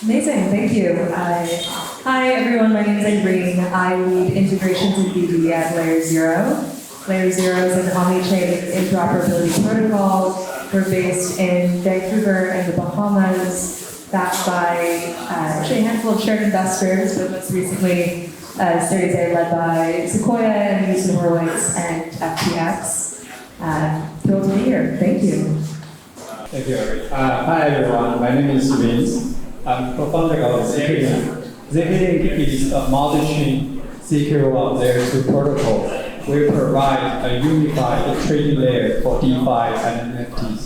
Amazing, thank you. Hi everyone, my name is Irene. I lead integrations and BD at Layer Zero. Layer Zero is an omni-chain interoperability protocol. We're based in Vancouver and the Bahamas, backed by actually a handful of shared investors, but most recently Series A led by Sequoia and Houston Horowitz and FTX. Thrilled to be here. Thank you. Thank you, Eric. Hi, everyone. My name is Vince. I'm co-founder of ZK. ZK is a multi-chain secure Layer 2 protocol. We provide a unified trading layer for DeFi and NFTs.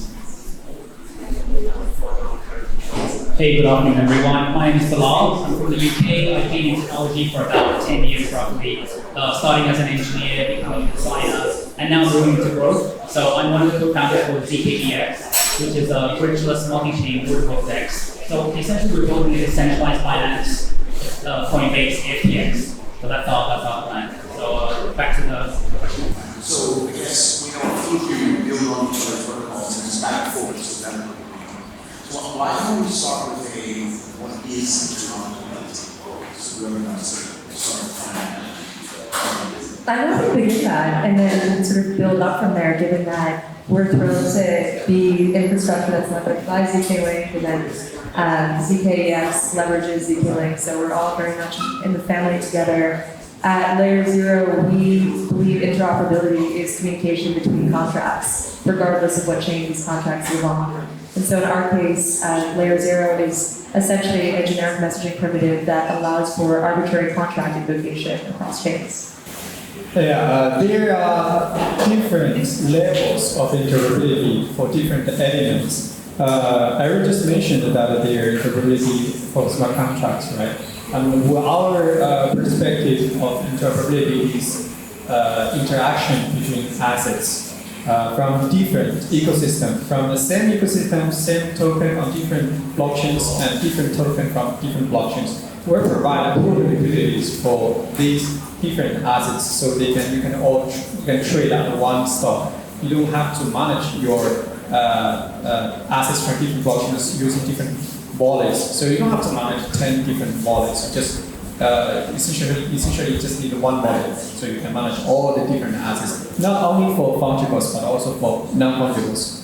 Hey, good afternoon, everyone. My name is Bilal. I'm from the UK. I've been in technology for about 10 years, roughly. Starting as an engineer, becoming a designer, and now moving into growth. So I'm one of the co-founders for ZKBX, which is a bridgeless multi-chain protocol DEX. So essentially, we're building a decentralized finance, Coinbase, FTX. So that's our plan. So back to the question. So I guess we know if you build on each other's protocols and it's back and forth, so that so why don't we start with what is interoperability? So whoever knows I want to begin that and then sort of build up from there, given that we're thrilled to be infrastructure that's leveraged by ZK-Link, and then ZKEX leverages ZK-Link, so we're all very much in the family together. At Layer Zero, we believe interoperability is communication between contracts, regardless of what chain these contracts live on. And so in our case, Layer Zero is essentially a generic messaging primitive that allows for arbitrary contract invocation across chains. Yeah, there are different levels of interoperability for different elements. I just mentioned that there is interoperability for smart contracts, right? And our perspective of interoperability is interaction between assets from different ecosystems, from the same ecosystem, same token on different blockchains, and different token from different blockchains. We provide capabilities for these different assets, so you can trade on one stock. You don't have to manage your assets from different blockchains using different wallets. So you don't have to manage 10 different wallets. Just essentially you just need one wallet, so you can manage all the different assets, not only for fungibles but also for non-fungibles.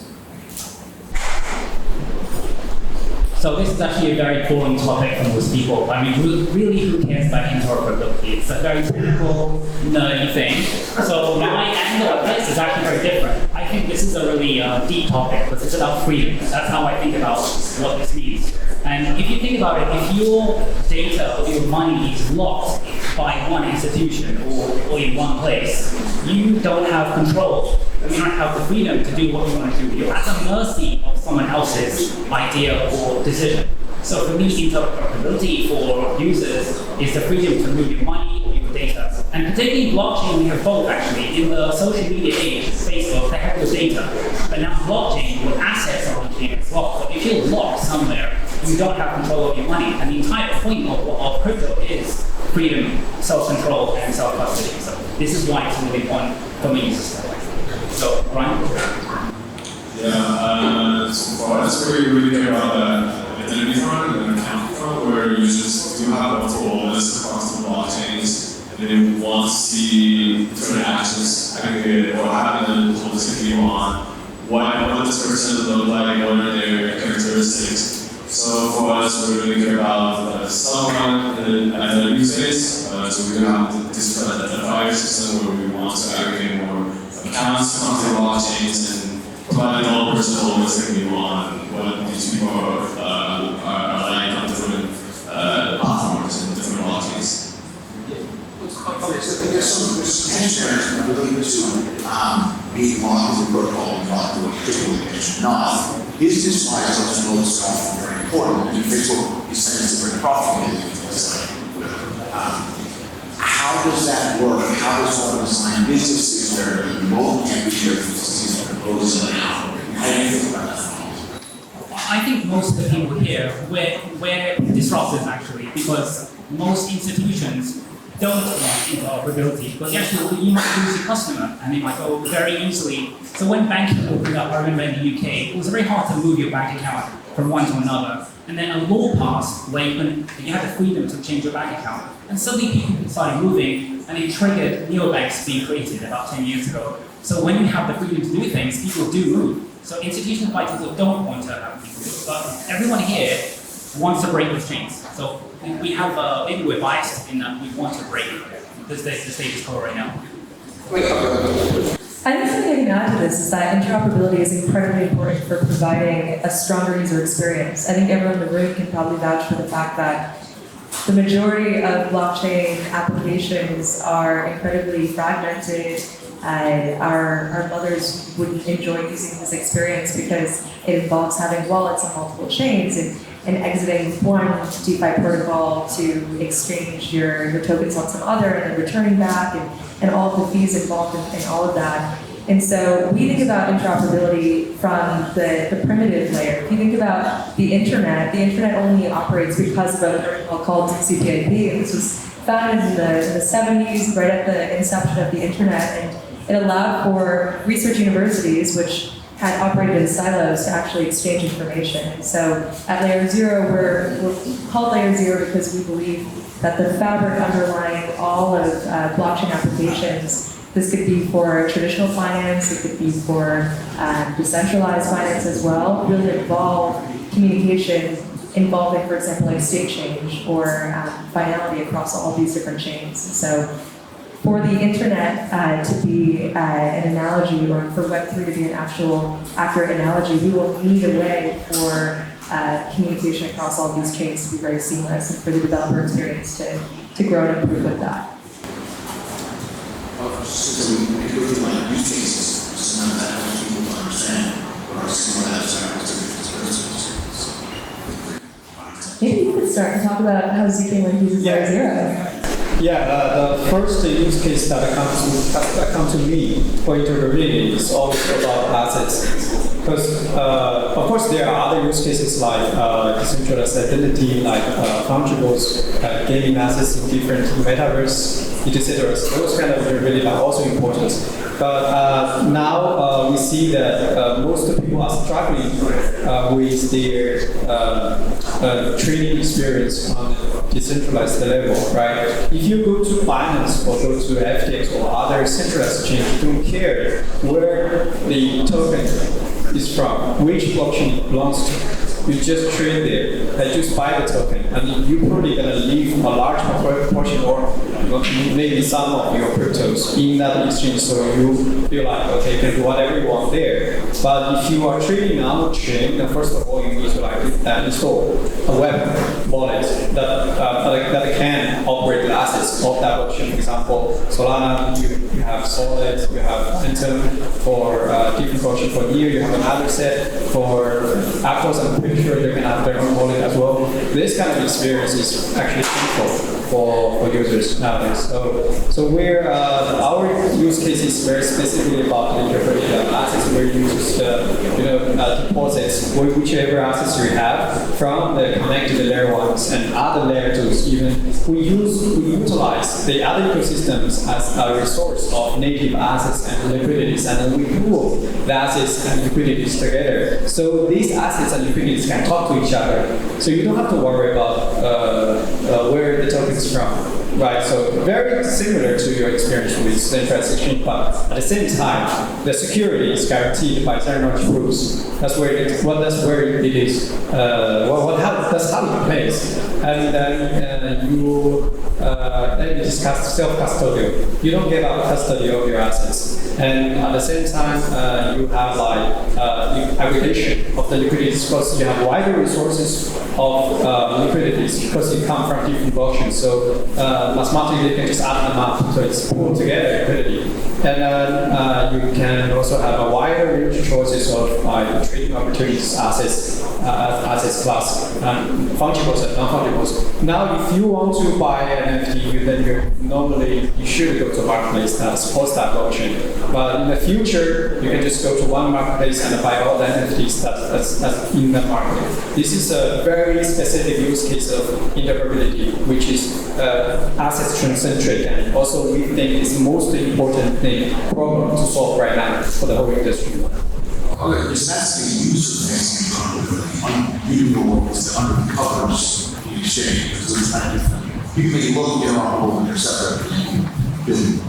So this is actually a very boring topic for most people. I mean, really, who cares about interoperability? It's a very technical, nerdy thing. So my angle of this is actually very different. I think this is a really deep topic because it's about freedom. That's how I think about what this means. And if you think about it, if your data or your money is locked by one institution or in one place, you don't have control. You don't have the freedom to do what you want to do. You're at the mercy of someone else's idea or decision. So for me, interoperability for users is the freedom to move your money or your data. And particularly in blockchain, we have both actually. In the social media age, Facebook, they have your data. But now blockchain, your assets are on chain as well. So if you're locked somewhere, you don't have control of your money. And the entire point of crypto is freedom, self-control, and self-custody. So this is why it's really important for me. So, Ryan? Yeah, so far that's where you really care about the identity front and the account front, where users do have multiple wallets across the blockchains, and they want to see different actions aggregated or having them holistically on what this person look like, what are their characteristics. So for us, we really care about someone and identity use case. So we do have this identifier system where we want to aggregate more accounts from the blockchains and provide developers to holistically on what these people are like on different platforms and different blockchains. Okay, so there's tension related to being locked in the protocol and not doing particular not. Is this why social node stuff very important? And Facebook is saying it's very profitable. How does that work? How does one design businesses where both can be shared businesses are proposed now? How do you think about that? I think most of the people here, we're disruptors actually, because most institutions don't want interoperability, because actually you might lose your customer and they might go very easily. So when banking opened up, I remember in the UK, it was very hard to move your bank account from one to another. And then a law passed where you had the freedom to change your bank account. And suddenly people started moving, and it triggered neobanks being created about 10 years ago. So when you have the freedom to do things, people do move. So institutions like people don't want to have people move. But everyone here wants to break those chains. So we have, maybe we're biased in that we want to break the status quo right now. I think something I can add to this is that interoperability is incredibly important for providing a stronger user experience. I think everyone in the room can probably vouch for the fact that the majority of blockchain applications are incredibly fragmented. Our mothers wouldn't enjoy using this experience because it involves having wallets on multiple chains and exiting one DeFi protocol to exchange your tokens on some other and then returning back and all of the fees involved in all of that. And so we think about interoperability from the primitive layer. If you think about the internet only operates because of a protocol called TCP/IP, and this was founded in the 70s, right at the inception of the internet, and it allowed for research universities, which had operated in silos, to actually exchange information. And so at layer 0, we're called layer 0 because we believe that the fabric underlying all of blockchain applications, this could be for traditional finance, it could be for decentralized finance as well, really involve communication involving, for example, like state change or finality across all these different chains. So for the internet to be an analogy, or for Web3 to be an actual accurate analogy, we will need a way for communication across all these chains to be very seamless, and for the developer experience to grow and improve with that. So we go through like use cases, so none of that helps people to understand what our similar apps are to Maybe you could start and talk about how ZK uses layer 0. Yeah, the first use case that comes to me for interoperability is always about assets. Because, of course, there are other use cases like decentralized identity, like fungibles, gaming assets in different metaverse, etc. Those kind of interoperability are also important. But now we see that most people are struggling with their trading experience on the decentralized level, right? If you go to Binance or go to FTX or other centralized exchange, you don't care where the token is from, which blockchain it belongs to. You just trade there, and just buy the token, and you're probably going to leave a large proportion or maybe some of your cryptos in that exchange, so you feel like, okay, you can do whatever you want there. But if you are trading on the chain, then first of all, you need to install a web wallet that can operate the assets of that blockchain. For example, Solana, you have Solid, you have Phantom for different blockchain. For Near, you have another set. For Aptos, I'm pretty sure they can have their own wallet as well. This kind of experience is actually simple for users nowadays. So we're our use case is very specifically about interoperability assets where users deposits whichever assets you have from the connected layer 1s and other layer 2s. Even we utilize the other ecosystems as a resource of native assets and liquidities, and then we pool the assets and liquidities together. So these assets and liquidities can talk to each other. So you don't have to worry about where the tokens from. Right, so very similar to your experience with centralized exchange, but at the same time, the security is guaranteed by zero-knowledge proofs. That's where it is. That's how it plays. And then you discuss self-custodial. You don't give up custody of your assets. And at the same time, you have aggregation of the liquidities because you have wider resources of liquidities because you come from different blockchains. So mathematically, you can just add them up, so it's pulled together liquidity. And then you can also have a wider range of choices of trading opportunities, assets class, fungibles and non-fungibles. Now, if you want to buy an NFT, then you should go to a marketplace that supports that blockchain. But in the future, you can just go to one marketplace and buy all the NFTs that's in the market. This is a very specific use case of interoperability, which is assets transcentric, and also we think is the most important problem to solve right now for the whole industry. Okay, because that's the use of facing interoperability. You do know what's the under the covers of the exchange, so it's kind of different. You can make it look interoperable when you're separate, but you can build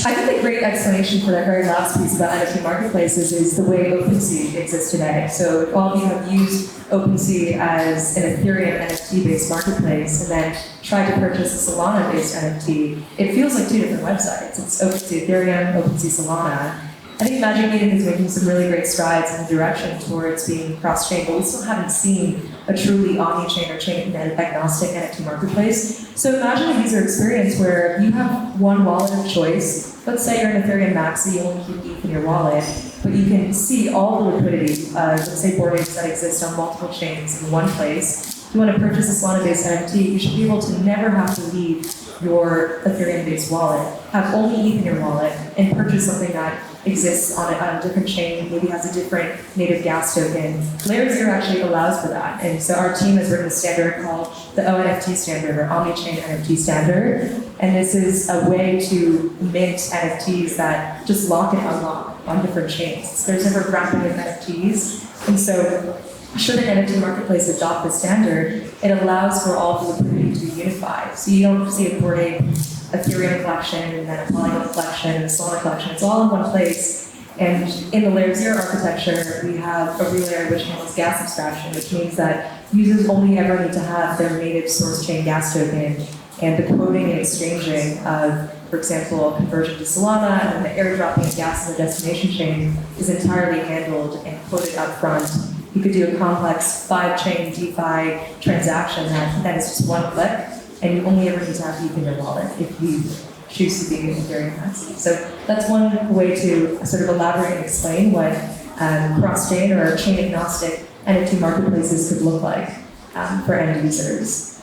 I think a great explanation for that very last piece about NFT marketplaces is the way OpenSea exists today. So if all of you have used OpenSea as an Ethereum NFT-based marketplace and then tried to purchase a Solana-based NFT, it feels like two different websites. It's OpenSea Ethereum, OpenSea Solana. I think Magic Eden is making some really great strides in the direction towards being cross-chain, but we still haven't seen a truly omni-chain or chain agnostic NFT marketplace. So imagine a user experience where you have one wallet of choice. Let's say you're an Ethereum maxi, you only keep ETH in your wallet, but you can see all the liquidity, let's say boardings that exist on multiple chains in one place. If you want to purchase a Solana-based NFT, you should be able to never have to leave your Ethereum-based wallet, have only ETH in your wallet, and purchase something that exists on a different chain, maybe has a different native gas token. Layer 0 actually allows for that. And so our team has written a standard called the ONFT standard, or Omnichain NFT standard. And this is a way to mint NFTs that just lock and unlock on different chains. There's never wrapping of NFTs. And so should an NFT marketplace adopt the standard, it allows for all the liquidity to be unified. So you don't see a boarding Ethereum collection, and then a Polygon collection, and a Solana collection. It's all in one place. And in the Layer 0 architecture, we have a relayer which handles gas abstraction, which means that users only ever need to have their native source chain gas token, and the quoting and exchanging of, for example, conversion to Solana, and then the airdropping of gas in the destination chain is entirely handled and quoted up front. You could do a complex 5-chain DeFi transaction that is just one click, and you only ever need to have ETH in your wallet if you choose to be an Ethereum maxi. So that's one way to sort of elaborate and explain what cross-chain or chain-agnostic NFT marketplaces could look like for end users.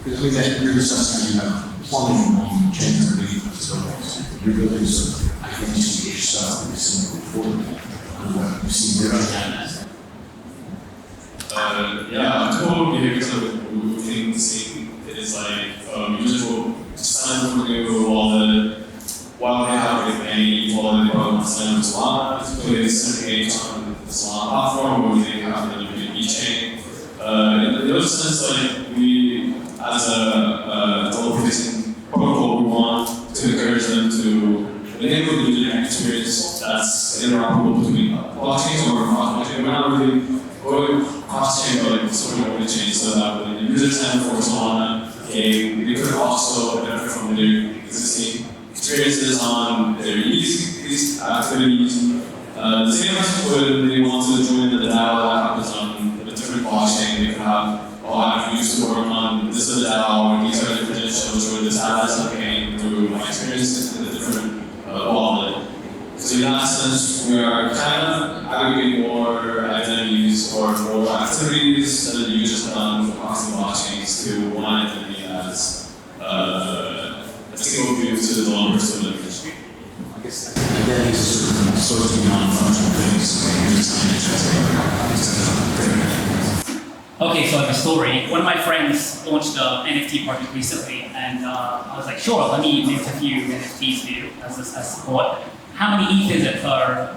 Because we get you're discussing you have plumbing on chains underneath, so you're building some identity stuff that is similar before. You've seen there. Yeah, typical behaviors of moving scene is like users will sign up for a wallet while they have like any wallet they probably want to sign up to Solana. Typically, they syndicate on the Solana platform where they have an e-chain. In the other sense, like we, as a developer-facing protocol, we want to encourage them to enable the user experience that's interoperable between blockchains or cross-blockchain. We're not really going cross-chain, but like sort of over the chain, so that when the users sign for Solana game, they could also benefit from their existing experiences on their these activities. The same as when they want to join the DAO that happens on a different blockchain, they could have, oh, I used to work on this is a DAO, and these are the credentials, or this address I'm paying through my experiences in a different wallet. So in that sense, we are kind of aggregating more identities or more activities that the users have done across the blockchains to one identity as a single view to the developers of the industry. I guess identities are sort of non-functional things. Okay, so I have a story. One of my friends launched an NFT project recently, and I was like, sure, let me mint a few NFTs for you as support. How many ETH is it per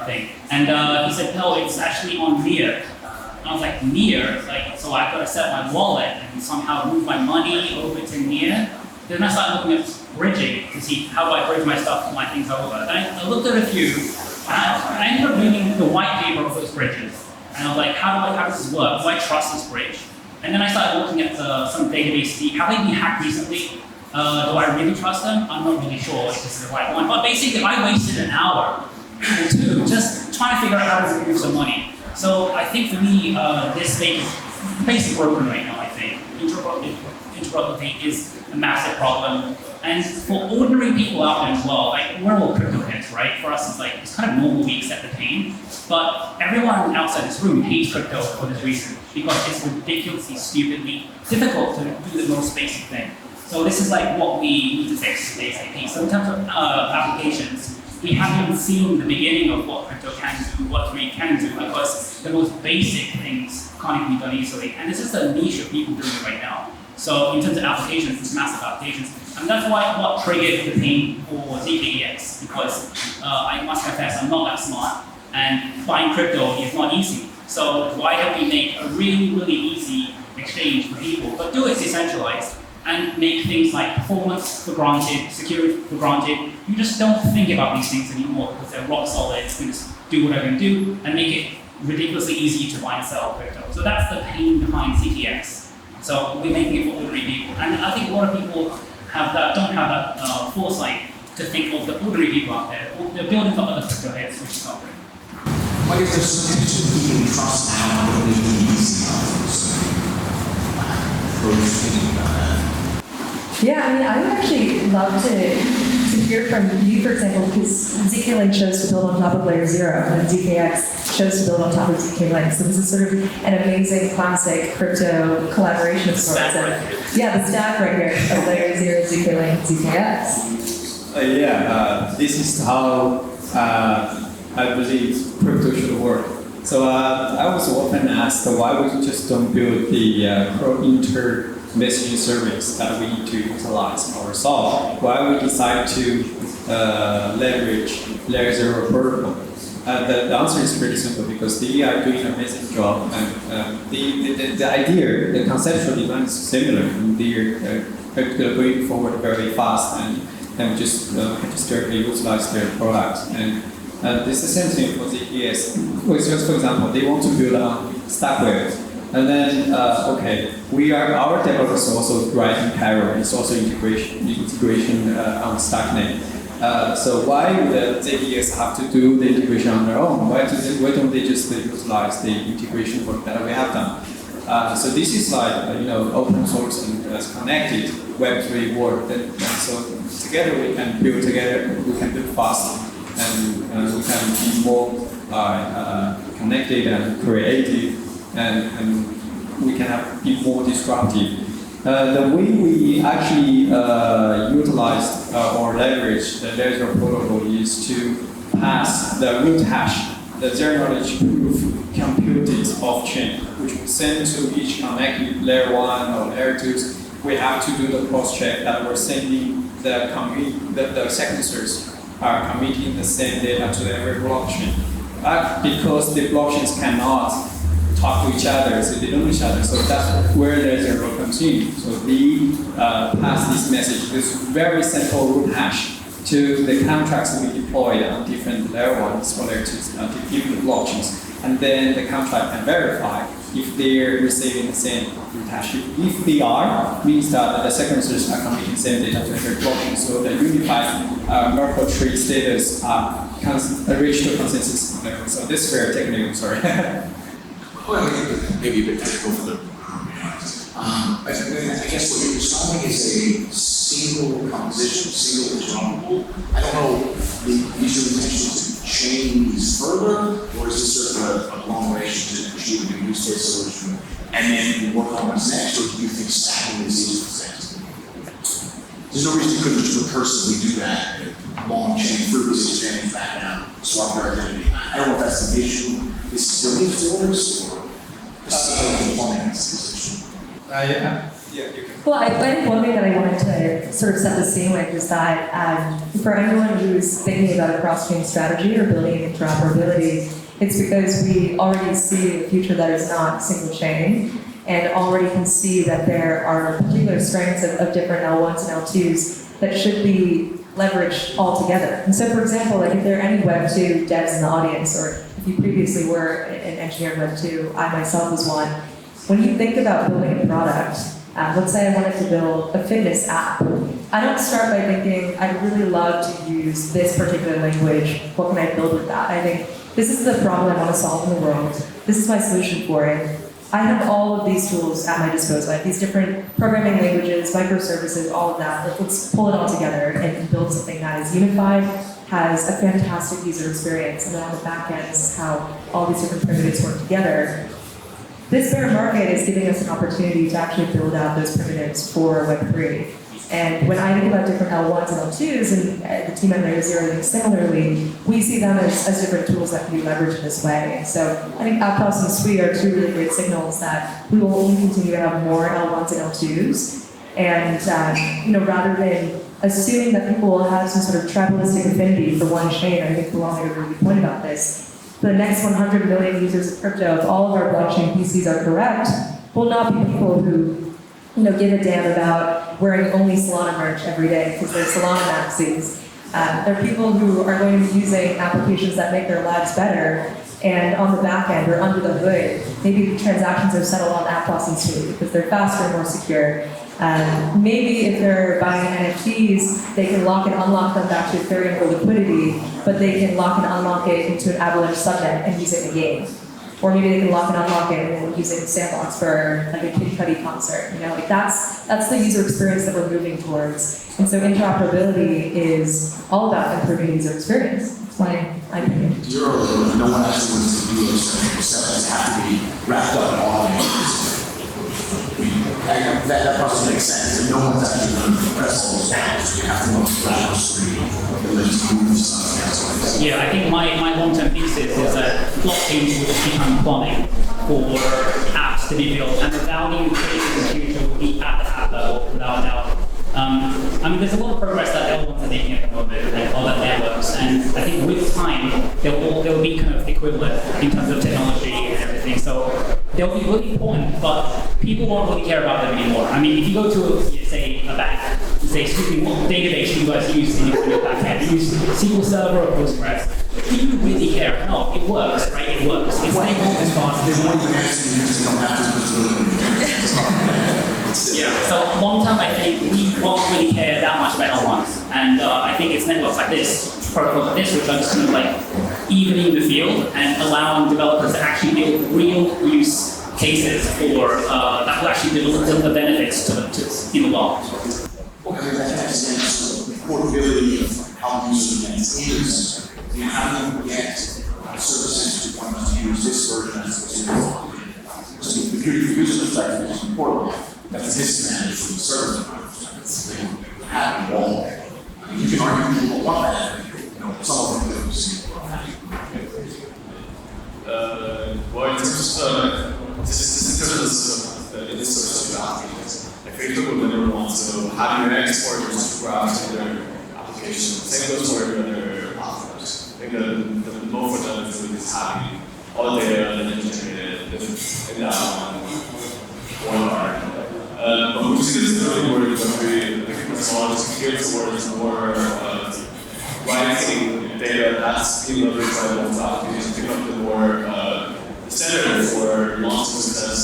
thing? And he said, no, it's actually on Near. And I was like, Near? Like, so I've got to set my wallet and somehow move my money over to Near? Then I started looking at bridging to see how do I bridge my stuff, my things over. And I looked at a few, and I ended up reading the white paper of those bridges. And I was like, how does this work? Do I trust this bridge? And then I started looking at some database. Have they been hacked recently? Do I really trust them? I'm not really sure if this is the right one. But basically, I wasted an hour or two just trying to figure out how to move some money. So I think for me, this space is basically broken right now, I think. Interoperability is a massive problem. And for ordinary people out there as well, like we're all crypto heads, right? For us, it's kind of normal we accept the pain. But everyone outside this room hates crypto for this reason, because it's ridiculously, stupidly difficult to do the most basic thing. So this is like what we need to fix ASAP. So in terms of applications, we haven't even seen the beginning of what crypto can do, what we can do, because the most basic things can't even be done easily. And this is the niche of people doing it right now. So in terms of applications, it's massive applications. And that's what triggered the pain for ZKEX, because I must confess, I'm not that smart, and buying crypto is not easy. So why don't we make a really, really easy exchange for people, but do it decentralized, and make things like performance for granted, security for granted. You just don't think about these things anymore because they're rock solid. You can just do what I can do and make it ridiculously easy to buy and sell crypto. So that's the pain behind ZKEX. So we're making it for ordinary people. And I think a lot of people don't have that foresight to think of the ordinary people out there. They're building for other crypto heads, which is not great. Well, if there's some tension between trust now and what is easy thinking about that. Yeah, I mean, I would actually love to hear from you, for example, because ZK-Link chose to build on top of layer 0, and ZKX chose to build on top of ZK-Link. So this is sort of an amazing classic crypto collaboration of sorts. Yeah, the stack right here of layer 0, ZK-Link, ZKX. This is how I believe crypto should work. So I was often asked why we just don't build the inter messaging service that we need to utilize ourselves. Why we decide to leverage layer 0 protocol? The answer is pretty simple, because they are doing an amazing job, and the idea, the conceptual design is similar, and they're going forward very fast and just directly utilize their product. And it's the same thing for ZKS. For example, they want to build on Stackware. And then, our developers also writing parallel. It's also integration on Stacknet. So why would the ZKS have to do the integration on their own? Why don't they just utilize the integration work that we have done? So this is like open source and connected Web3 world. And so together we can build fast, and we can be more connected and creative. And we can be more disruptive. The way we actually utilize or leverage the layer 0 protocol is to pass the root hash, the zero-knowledge proof computed off-chain, which we send to each connected layer 1 or layer 2. We have to do the cross-check that we're sending the signatures are committing the same data to every blockchain. But because the blockchains cannot talk to each other, so they don't know each other. So that's where layer 0 comes in. So they pass this message, this very simple root hash, to the contracts we deploy on different layer 1s or layer 2s, different blockchains. And then the contract can verify if they're receiving the same root hash. If they are, means that the signatures are committing the same data to every blockchain. So the unified Merkle tree status reach to consensus level. So this is very technical, sorry. Well, maybe a bit technical for the I guess what you're describing is a single composition, single interoperable. I don't know, is your intention to chain these further, or is this sort of a long range to achieve a new use case solution and then work on what's next, or do you think stacking is easy what's next? There's no reason you couldn't just recursively do that, long chain, fruitless expanding back down, swap your identity. I don't know if that's the issue. Is still disorders or the same component position? Well, I think one thing that I wanted to sort of set the scene with is that for anyone who's thinking about a cross-chain strategy or building interoperability, it's because we already see a future that is not single chain, and already can see that there are particular strengths of different L1s and L2s that should be leveraged all together. And so, for example, like if there are any Web2 devs in the audience, or if you previously were an engineer in Web2, I myself was one, when you think about building a product, let's say I wanted to build a fitness app, I don't start by thinking, I'd really love to use this particular language, what can I build with that? I think, this is the problem I want to solve in the world, this is my solution for it. I have all of these tools at my disposal, like these different programming languages, microservices, all of that. Let's pull it all together and build something that is unified, has a fantastic user experience, and then on the back end, this is how all these different primitives work together. This bear market is giving us an opportunity to actually build out those primitives for Web3. And when I think about different L1s and L2s, and the team at Layer Zero thinks similarly, we see them as different tools that can be leveraged in this way. So I think Blockhaus and Sui are two really great signals that we will only continue to have more L1s and L2s. And rather than assuming that people will have some sort of tribalistic affinity for one chain, I think Bilal made a really good point about this. The next 100 million users of crypto, if all of our blockchain PCs are correct, will not be people who give a damn about wearing only Solana merch every day because they're Solana maxis. They're people who are going to be using applications that make their lives better, and on the back end or under the hood, maybe the transactions are settled on Aptos and Sui because they're faster and more secure. Maybe if they're buying NFTs, they can lock and unlock them back to Ethereum for liquidity, but they can lock and unlock it into an Avalanche subnet and use it in a game. Or maybe they can lock and unlock it and use it in Sandbox for like a Kid Cudi concert. That's the user experience that we're moving towards. And so interoperability is all about improving user experience. That's my opinion. Zero, no one actually wants to do those things have to be wrapped up in automated. That process makes sense. And no one's actually going to press all those buttons. You have to go flash screen and let you move stuff. Yeah, I think my long-term thesis is that blockchains will just become plumbing for apps to be built, and the value created in the future will be at the app level, without a doubt. There's a lot of progress that L1s are making at the moment and other networks, and I think with time they'll be kind of equivalent in terms of technology and everything. So they'll be really important, but people won't really care about them anymore. If you go to say a bank, and say, excuse me, what database do you guys use in your backend? You use SQL Server or Postgres? Do you really care? No, it works, right? It works. It's like yeah. So long term, I think we won't really care that much about L1s, and I think it's networks like this, protocols like this, which are just kind of like evening the field and allowing developers to actually build real use cases for that will actually deliver benefits to in the world. The portability of how users can use. How do you get services to want to use this version as the user perspective is important. That's a disadvantage for the service. They have it all. You can argue people want that. Some of them do. Well, in terms of this sort of applications, like Facebook would never want to how do you export your graph to their application. Same goes for every other platforms. I think the more for them is having all the data that is generated in that one part. But we see this really where the technology geared towards more writing data that's being leveraged by multiple applications, pick up the more standard for launching success.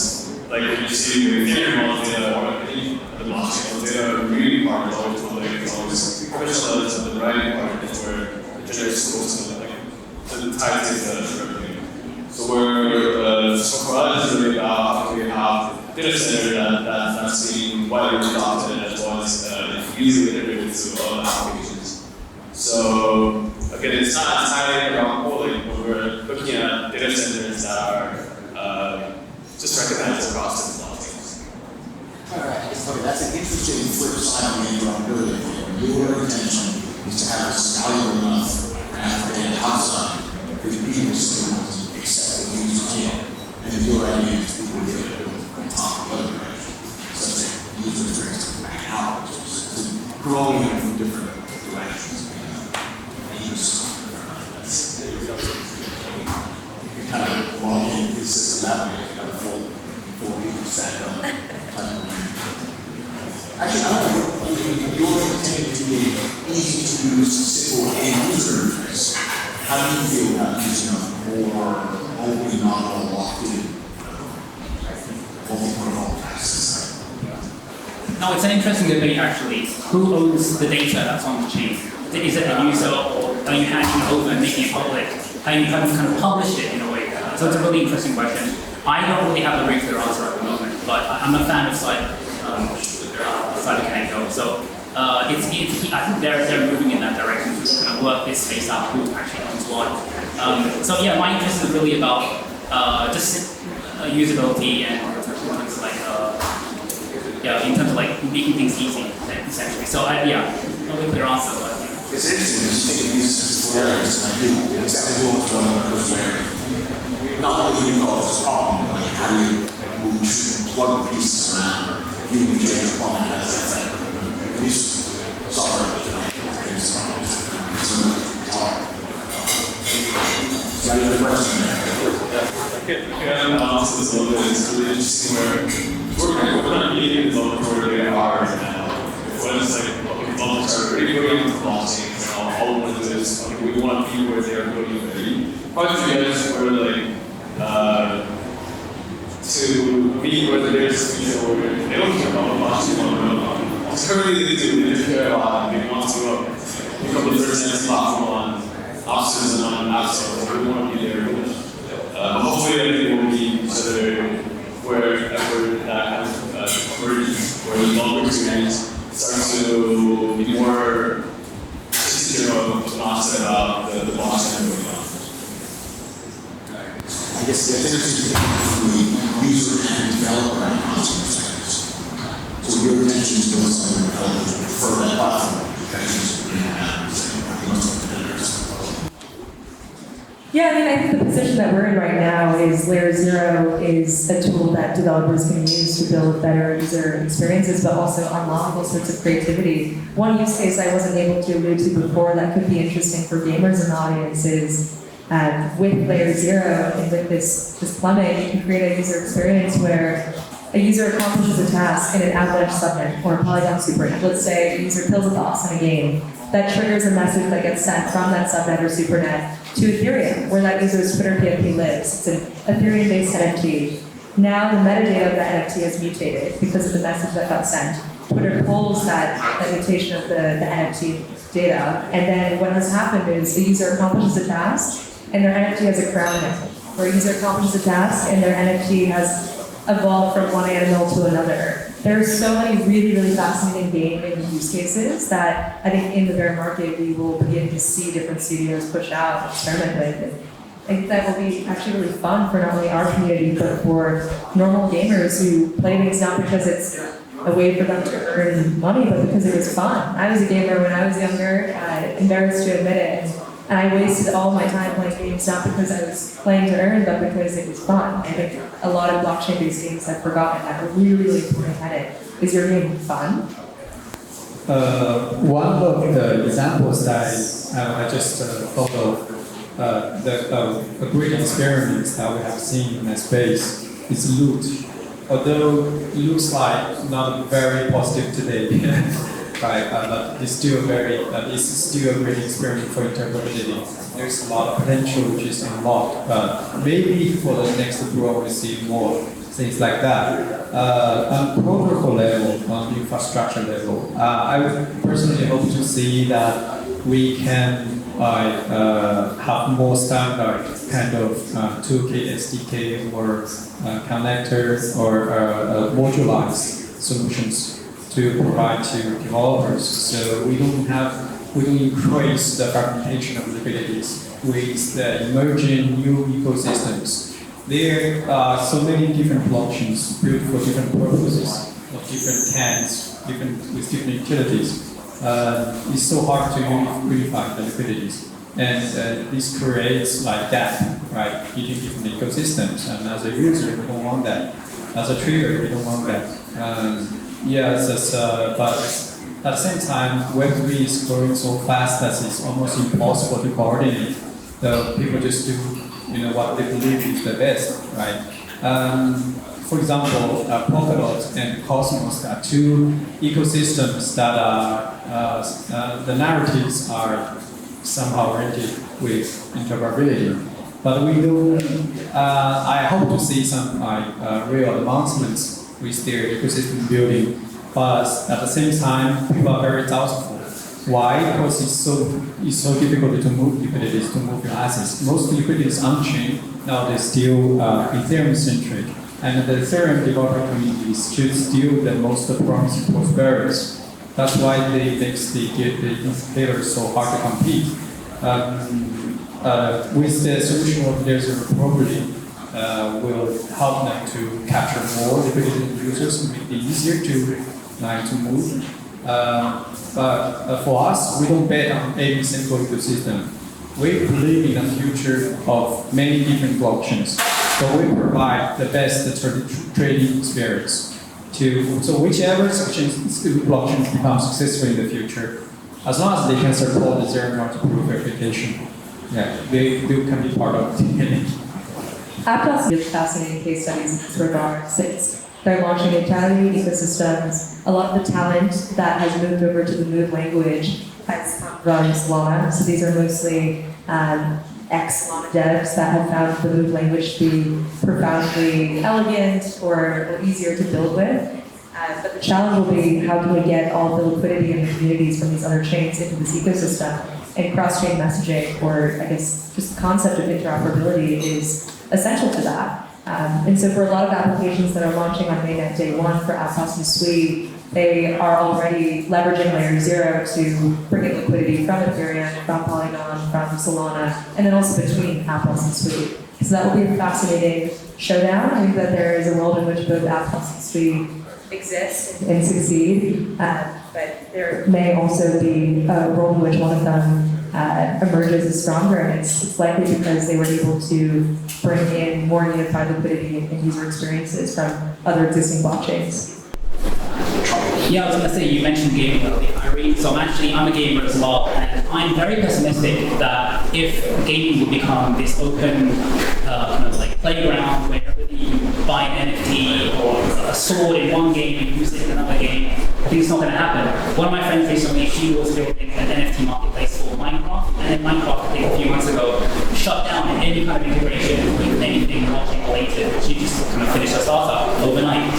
Like when you see the Ethereum data or any of the blockchain data, the reading part is always professional levels, and the writing part is where it generates scopes and the type data revenue. So for us, it's really about how we have data center that's being widely adopted as well as easily integrated to other applications. So again, it's not entirely around polling, but we're looking at data centers that are just recognized across different blockchains. Alright, that's an interesting flip side of the interoperability. Your intention is to have this valuable enough graph data outside for the people still want to accept what users can. And if your idea is people will get it on top of other directions, such as user experience back out, just growing it from different directions. You kind of log in the system that way, you got a full people set up. Actually, I don't know, you're intended to be easy to use, simple end user interface. How do you feel about using a more open, not all locked in, multi-protocol access? No, it's an interesting debate actually. Who owns the data that's on the chain? Is it a user, or are you handing it over and making it public? Have you kind of published it in a way? So it's a really interesting question. I don't really have a very clear answer at the moment, but I'm a fan of side Kaneko. So I think they're moving in that direction to kind of work this space out, who actually owns what. So yeah, my interest is really about just usability and things like in terms of like making things easy, essentially. So yeah, not really clear answer, but yeah. It's interesting, just taking these sensible areas, and I think exactly what was going on was where not only do you know this problem, but how do you move plug pieces around, you can change the problem as a thing. These software, it's hard. So I have a question there. Analysis a little bit. It's really interesting where we're not meeting the local where they are right now. When it's like, okay, bubbles are pretty good on the blockchains and all of this, like, we want to be where they are going to be. Probably for you guys were like, to meet where there's, where they don't care about the blockchain, they don't know about it. Certainly they do, they just care a lot, and they want to become the first platform on offices and on apps, so we want to be there. Hopefully everything will be wherever that kind of convergence, where the longer experience starts to be more secure of not about the blockchain and moving on. I guess the thing from the user and developer and consumer perspectives. So your intention is to build something developers would prefer that platform because most of the competitors. Yeah, I mean, I think the position that we're in right now is Layer 0 is a tool that developers can use to build better user experiences, but also unlock all sorts of creativity. One use case I wasn't able to allude to before that could be interesting for gamers in the audience is with Layer 0 and with this plummet, you can create a user experience where a user accomplishes a task in an Avalanche subnet or a Polygon supernet. Let's say a user kills a boss in a game. That triggers a message that gets sent from that subnet or supernet to Ethereum, where that user's Twitter PFP lives. It's an Ethereum-based NFT. Now the metadata of that NFT is mutated because of the message that got sent. Twitter pulls that mutation of the NFT data, and then what has happened is the user accomplishes a task, and their NFT has a crown now. Where a user accomplishes a task, and their NFT has evolved from one animal to another. There are so many really, really fascinating gaming use cases that I think in the bear market we will begin to see different studios push out and experiment with. And I think that will be actually really fun for not only our community, but for normal gamers who play things not because it's a way for them to earn money, but because it was fun. I was a gamer when I was younger, embarrassed to admit it. And I wasted all my time playing games, not because I was playing to earn, but because it was fun. I think a lot of blockchain-based games have forgotten that. A really, really important tenet is your game fun? One of the examples that I just thought of, a great experiment that we have seen in that space is loot. Although it looks like not very positive today, right? But it's still a great experiment for interoperability. There's a lot of potential which is unlocked, but maybe for the next growth we'll see more things like that. On protocol level, on infrastructure level, I would personally hope to see that we can have more standard kind of toolkit, SDK, or connectors, or modularized solutions to provide to developers, so we don't increase the fragmentation of liquidities with the emerging new ecosystems. There are so many different blockchains built for different purposes, of different kinds, with different utilities. It's so hard to unify the liquidities, and this creates like gap, right, between different ecosystems. And as a user, we don't want that. As a trader, we don't want that. Yes, but at the same time, Web3 is growing so fast that it's almost impossible to coordinate. The people just do, what they believe is the best, right? For example, Polkadot and Cosmos are two ecosystems that are the narratives are somehow oriented with interoperability. But we do. I hope to see some real advancements with their ecosystem building, but at the same time, people are very doubtful. Why? Because it's so difficult to move liquidities, to move your assets. Most liquidities on-chain now they're still Ethereum-centric, and the Ethereum developer community is still the most promising prosperous. That's why they make the indicators so hard to compete. With the solution of there's a property, will help them to capture more liquidity users, make it easier to move. But for us, we don't bet on every single ecosystem. We believe in a future of many different blockchains. So we provide the best trading experience so whichever blockchain becomes successful in the future, as long as they can support the zero-knowledge proof application, they can be part of it. Aptos has fascinating case studies in this regard since they're launching entirely new ecosystems. A lot of the talent that has moved over to the Move language has come from Solana. So these are mostly ex-Solana devs that have found the Move language to be profoundly elegant or easier to build with. But the challenge will be how can we get all the liquidity and the communities from these other chains into this ecosystem, and cross-chain messaging, or I guess just the concept of interoperability is essential to that. And so for a lot of applications that are launching on mainnet day one for Aptos and Sui, they are already leveraging layer 0 to bring in liquidity from Ethereum, from Polygon, from Solana, and then also between Aptos and Sui. So that will be a fascinating showdown. I think that there is a world in which both Aptos and Sui exist and succeed, but there may also be a world in which one of them emerges as stronger, and it's likely because they were able to bring in more unified liquidity and user experiences from other existing blockchains. Yeah, I was going to say, you mentioned gaming earlier, Irene. So I'm a gamer as well, and I'm very pessimistic that if gaming will become this open kind of like playground where you buy an NFT or a sword in one game and use it in another game, I think it's not going to happen. One of my friends recently, she was building an NFT marketplace for Minecraft, and then Minecraft, I think a few months ago, shut down any kind of integration with anything blockchain related. She just kind of finished her startup overnight.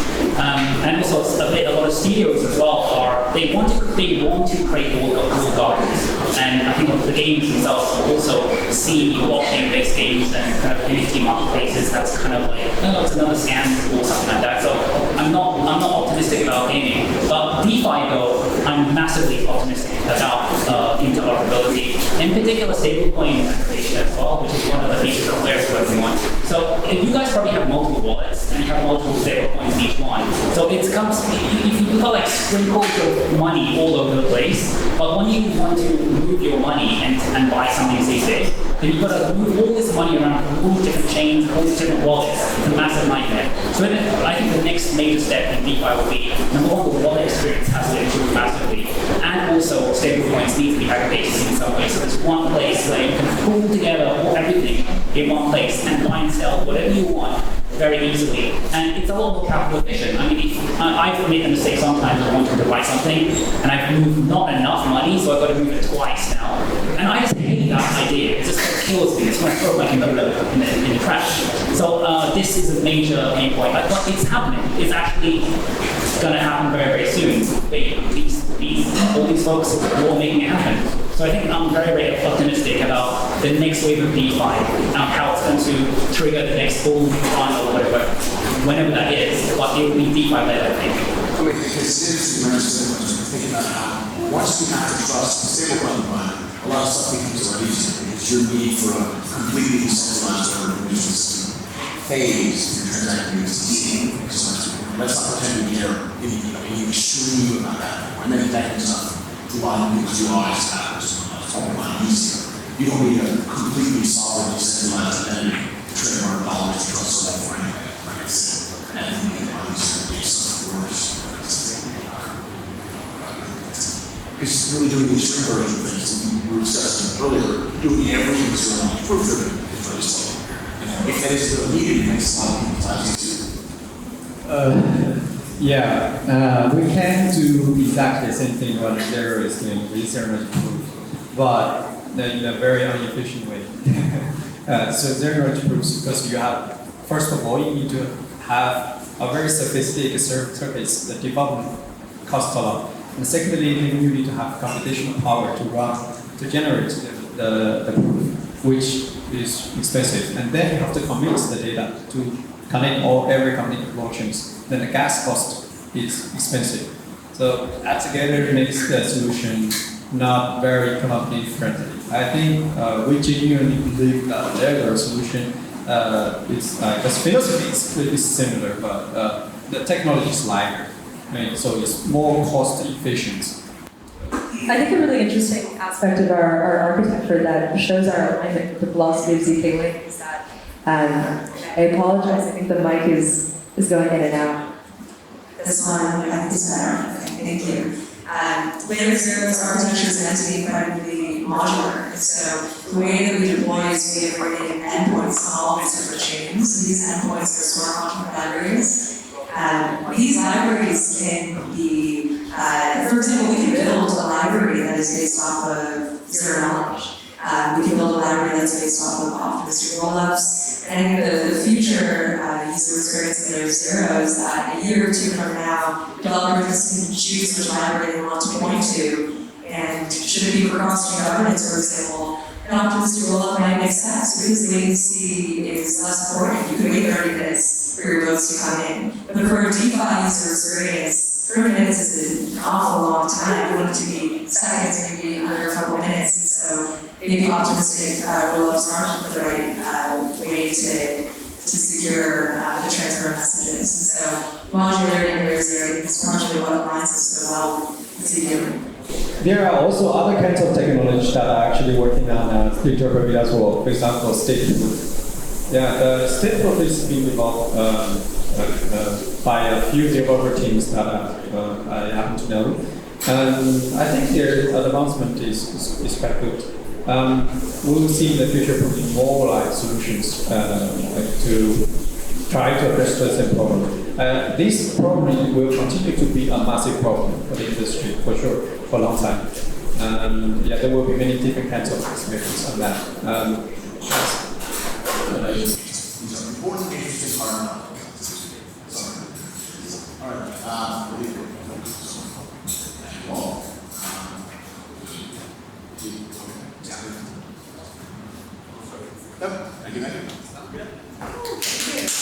And also a lot of studios as well they want to create walled gardens, and I think the games themselves also see blockchain-based games and kind of NFT marketplaces that's kind of like, oh, it's another scam or something like that. So I'm not optimistic about gaming, but DeFi though, I'm massively optimistic about interoperability, in particular stablecoin integration as well, which is one of the features that Claire's working on. So if you guys probably have multiple wallets and you have multiple stablecoins in each one, so it comes, you've got like sprinkles of money all over the place, but when you want to move your money and buy something these days, then you've got to move all this money around all these different chains, all these different wallets. It's a massive nightmare. So I think the next major step in DeFi will be, number one, the wallet experience has to improve massively, and also stablecoins need to be aggregated in some way. So there's one place where you can pull together everything in one place and buy and sell whatever you want very easily, and it's a lot more capital efficient. I mean, I've made the mistake sometimes I wanted to buy something, and I've moved not enough money, so I've got to move it twice now. And I just hate that idea. It just kills me. It's going to throw my computer in the trash. So this is a major pain point. But it's happening. It's actually going to happen very, very soon. All these folks are all making it happen. So I think I'm very, very optimistic about the next wave of DeFi and how it's going to trigger the next bull run or whatever, whenever that is. But it will be DeFi-led, I think. I mean, because seriously, when I was thinking about how once we have to trust the stablecoin environment, a lot of stuff becomes a lot easier because your need for a completely decentralized organization system phase in transacting USDC. Let's not pretend we care any extreme about that. And then that is not providing because you always have this easier. You don't need a completely sovereign decentralized entity to trade our dollars to trust that for anything, like I said. And you can obviously do something worse. It's really doing the extreme version of things that we were discussing earlier, doing everything that's around proof driven is very slow. If that is still needed, it makes a lot of people's lives easier. We can do exactly the same thing what Zero is doing with zero-knowledge proof, but in a very inefficient way. So zero-knowledge proofs, because you have, first of all, you need to have a very sophisticated circuits. The development costs a lot. And secondly, you need to have computational power to generate the proof, which is expensive. And then you have to commit the data to connect every connected blockchains. Then the gas cost is expensive. So that together makes the solution not very economically friendly. I think we genuinely believe that the regular solution it's like the philosophy is similar, but the technology is lighter, right? So it's more cost efficient. I think a really interesting aspect of our architecture that shows our alignment with the philosophy of ZK Link is that, I apologize, I think the mic is going in and out. This one, I think is better. Okay, thank you. Layer 0's architecture is meant to be incredibly modular. So the way that we deploy is we are creating endpoints on all these different chains. So these endpoints are stored on different libraries. These libraries can be, for example, we can build a library that is based off of zero knowledge. We can build a library that's based off of optimistic rollups. And the future user experience of Layer 0 is that a year or two from now, developers can choose which library they want to point to. And should it be for cross-chain governance, for example, an optimistic rollup might make sense because the latency is less important. You can wait 30 minutes for your votes to come in. But for a DeFi user experience, 30 minutes is an awful long time. You want it to be seconds, maybe under a couple minutes. And so maybe optimistic rollups aren't the right way to secure the transfer of messages. And so modularity in Layer 0 is partially what aligns us so well with ZK. There are also other kinds of technology that are actually working on interoperability as well. For example, stateful. Yeah, the stateful is being developed by a few developer teams that I happen to know. And I think their advancement is quite good. We'll see in the future probably more like solutions to try to address the same problem. This probably will continue to be a massive problem for the industry, for sure, for a long time. Yeah, there will be many different kinds of experiments on that. These are important, interesting part of all right. Yep. Thank you.